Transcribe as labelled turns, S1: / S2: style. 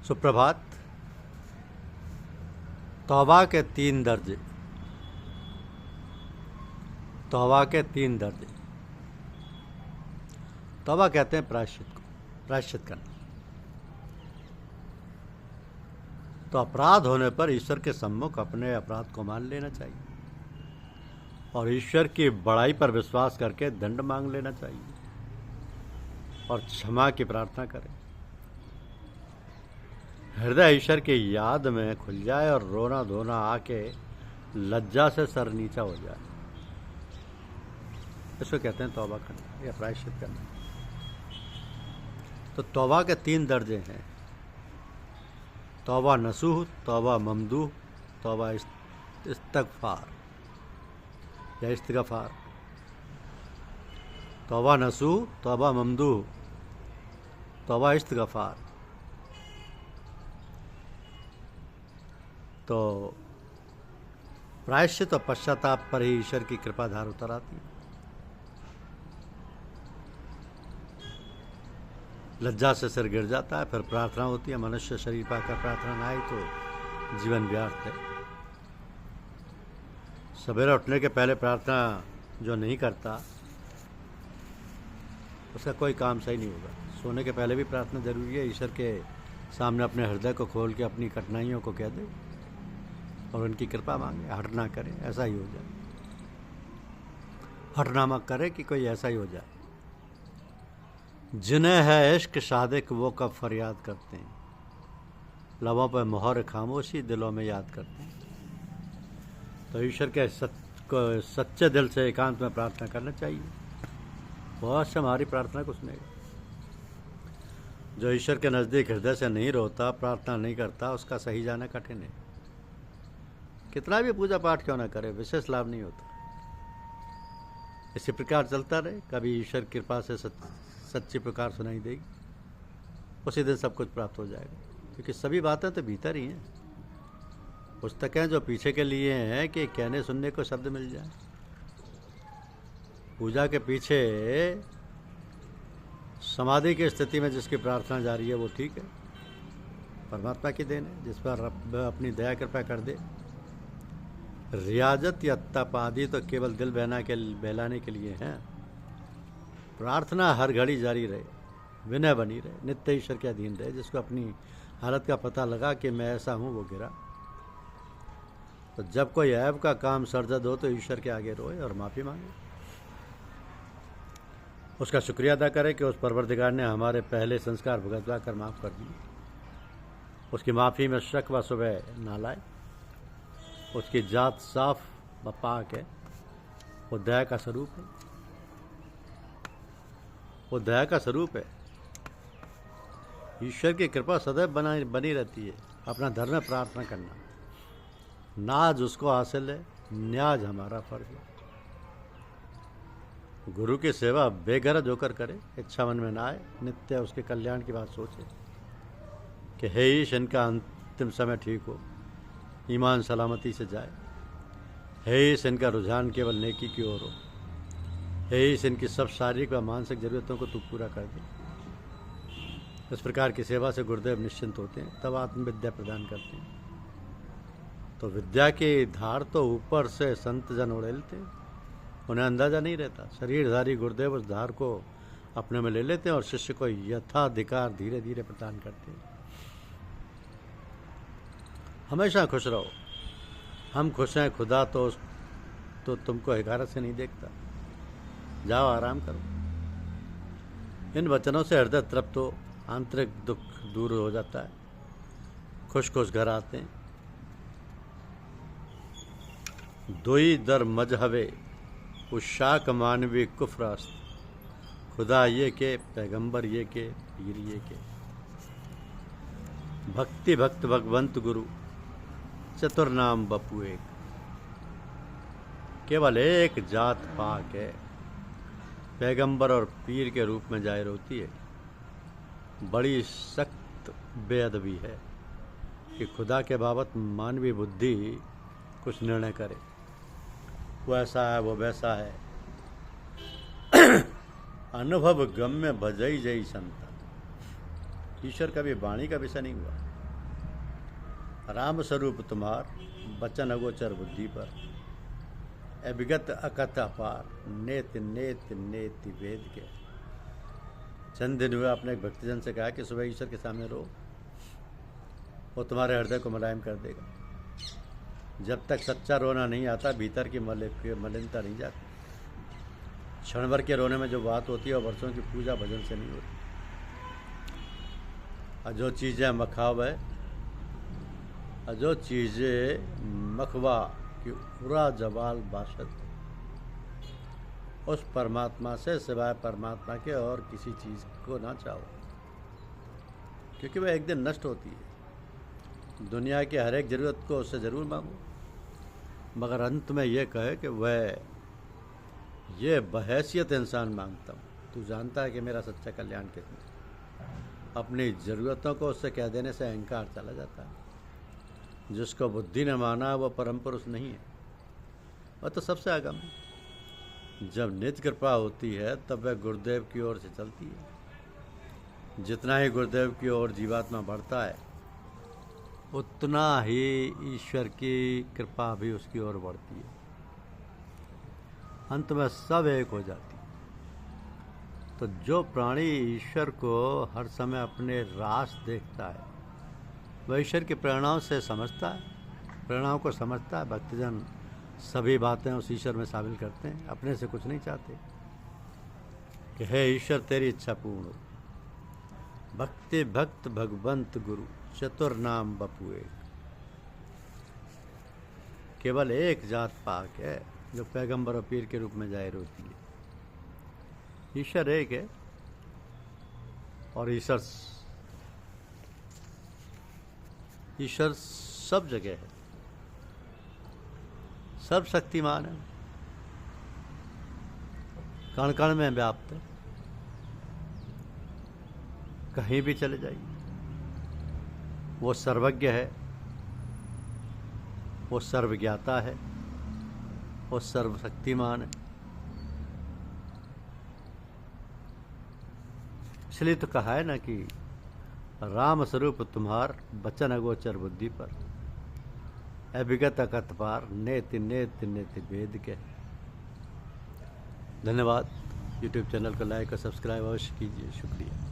S1: सुप्रभात। तौबा के 3 दर्जे। तौबा के 3 दर्जे। तौबा कहते हैं प्रायश्चित को, प्रायश्चित करना। तो अपराध होने पर ईश्वर के सम्मुख अपने अपराध को मान लेना चाहिए और ईश्वर की बड़ाई पर विश्वास करके दंड मांग लेना चाहिए और क्षमा की प्रार्थना करें। हृदय ईश्वर की याद में खुल जाए और रोना धोना आके लज्जा से सर नीचा हो जाए। इसको कहते हैं तौबा करना या प्रायश्चित करना। तो तौबा के 3 दर्जे हैं: तौबा नसूह, तौबा ममदूह, तौबा इस्तगफार या इस्तिगफार। तौबा नसूह, तौबा ममदूह, तौबा इस्तिगफार। तो प्रायश्चित और पश्चाताप पर ही ईश्वर की कृपा धार उतर आती है। लज्जा से सिर गिर जाता है, फिर प्रार्थना होती है। मनुष्य शरीर पाकर प्रार्थना ना आई तो जीवन व्यर्थ है। सवेरे उठने के पहले प्रार्थना जो नहीं करता उसका कोई काम सही नहीं होगा। सोने के पहले भी प्रार्थना जरूरी है। ईश्वर के सामने अपने हृदय को खोल के अपनी कठिनाइयों को कह दे और उनकी कृपा मांगे। हट ना करे, ऐसा ही हो जाए। हट ना मत करे कि कोई ऐसा ही हो जाए। जिन्हें है इश्क सादिक वो कब फरियाद करते हैं, लबों पर मोहर खामोशी, दिलों में याद करते हैं। तो ईश्वर के सच्चे दिल से एकांत में प्रार्थना करना चाहिए। बहुत से हमारी प्रार्थना को सुनेगा। जो ईश्वर के नज़दीक हृदय से नहीं रोता, प्रार्थना नहीं करता, उसका सही जाना कठिन है। कितना भी पूजा पाठ क्यों ना करे, विशेष लाभ नहीं होता। इसी प्रकार चलता रहे, कभी ईश्वर कृपा से सच्ची पुकार सुनाई देगी, उसी दिन सब कुछ प्राप्त हो जाएगा। क्योंकि सभी बातें तो भीतर ही हैं। पुस्तकें जो पीछे के लिए हैं कि कहने सुनने को शब्द मिल जाए। पूजा के पीछे समाधि की स्थिति में जिसकी प्रार्थना जारी है वो ठीक है, परमात्मा की देन है जिस पर रब अपनी दया कृपा कर दे। रियाजत या तप आदि तो केवल दिल बहलाने के लिए हैं। प्रार्थना हर घड़ी जारी रहे, विनय बनी रहे, नित्य ईश्वर के अधीन रहे। जिसको अपनी हालत का पता लगा कि मैं ऐसा हूँ, वो गिरा। तो जब कोई ऐब का काम सरजद हो तो ईश्वर के आगे रोए और माफ़ी मांगे। उसका शुक्रिया अदा करें कि उस परवरदिगार ने हमारे पहले संस्कार भुगतवा कर माफ़ कर दिए। उसकी माफ़ी में शक व सुबह ना लाए। उसकी जात साफ व पाक है। वो दया का स्वरूप है। वो दया का स्वरूप है। ईश्वर की कृपा सदैव बनी रहती है। अपना धर्म में प्रार्थना करना, नाज उसको हासिल है, न्याज हमारा फर्ज है। गुरु की सेवा बेगरज होकर करे, इच्छा मन में ना आए, नित्य उसके कल्याण की बात सोचे कि हे ईश इनका अंतिम समय ठीक हो, ईमान सलामती से जाए। हे ईश इनका रुझान केवल नेकी की ओर हो। हे ईश इनकी सब शारीरिक व मानसिक जरूरतों को तू पूरा कर दे। इस प्रकार की सेवा से गुरुदेव निश्चिंत होते हैं, तब आत्मविद्या प्रदान करते हैं। तो विद्या की धार तो ऊपर से संत जन उड़ेलते हैं, उन्हें अंदाजा नहीं रहता। शरीरधारी गुरुदेव उस धार को अपने में ले लेते हैं और शिष्य को यथाधिकार धीरे धीरे प्रदान करते हैं। हमेशा खुश रहो। हम खुश हैं, खुदा तो तुमको हिकारत से नहीं देखता। जाओ आराम करो। इन वचनों से हृदय तृप्त हो, आंतरिक दुख दूर हो जाता है, खुश खुश घर आते हैं। दोई दर मजहबे उशाक मानवी कुफ्रास्त, खुदा ये के, पैगंबर ये के, पीर ये के। भक्ति भक्त भगवंत गुरु, चतुर नाम बपू एक। केवल एक जात पाक है, पैगंबर और पीर के रूप में जाहिर होती है। बड़ी सख्त बेअदबी है कि खुदा के बाबत मानवी बुद्धि कुछ निर्णय करे। वो ऐसा है, वो वैसा है। अनुभव गम्य भजई जई संता। ईश्वर कभी वाणी का विषय नहीं हुआ। राम स्वरूप तुम्हार बचन अगोचर बुद्धि पर, अभिगत अकथ अपार, नेत नेत नेति वेद के। चंद दिन हुए अपने एक भक्तजन से कहा कि सुबह ईश्वर के सामने रो, वो तुम्हारे हृदय को मुलायम कर देगा। जब तक सच्चा रोना नहीं आता भीतर की मलिनता नहीं जाती। क्षण भर के रोने में जो बात होती है वो वर्षों की पूजा भजन से नहीं होती। और जो चीज़ें मखाव है, और जो चीज़ें मखवा की उरा जवाल बाशत, उस परमात्मा से सिवाय परमात्मा के और किसी चीज़ को ना चाहो, क्योंकि वह एक दिन नष्ट होती है। दुनिया की हर एक ज़रूरत को उससे ज़रूर मांगो, मगर अंत में यह कहे कि वह ये बहैसियत इंसान मांगता हूँ, तू जानता है कि मेरा सच्चा कल्याण कितना। अपनी ज़रूरतों को उससे कह देने से अहंकार चला जाता है। जिसको बुद्धि ने माना वह परम पुरुष नहीं है, वह तो सबसे आगम है। जब निज कृपा होती है तब वह गुरुदेव की ओर से चलती है। जितना ही गुरुदेव की ओर जीवात्मा बढ़ता है उतना ही ईश्वर की कृपा भी उसकी ओर बढ़ती है। अंत में सब एक हो जाती है। तो जो प्राणी ईश्वर को हर समय अपने रास देखता है वह ईश्वर की प्रेरणाओं से समझता है, प्रेरणाओं को समझता है। भक्तजन सभी बातें उस ईश्वर में शामिल करते हैं, अपने से कुछ नहीं चाहते कि हे ईश्वर तेरी इच्छा पूर्ण हो। भक्ति भक्त भगवंत गुरु चतुर नाम बपू एक। केवल एक जात पाक है जो पैगंबर और पीर के रूप में जाहिर होती है। ईश्वर एक है और ईश्वर सब जगह है, सब शक्तिमान है, कण कण में व्याप्त है। कहीं भी चले जाइए वो सर्वज्ञ है, वो सर्वज्ञाता है, वो सर्वशक्तिमान है। इसलिए तो कहा है ना कि राम स्वरूप तुम्हार बचन अगोचर बुद्धि पर, अभिगत अकथ पार, नेति नेति नेति वेद के। धन्यवाद। यूट्यूब चैनल को लाइक और सब्सक्राइब अवश्य कीजिए। शुक्रिया।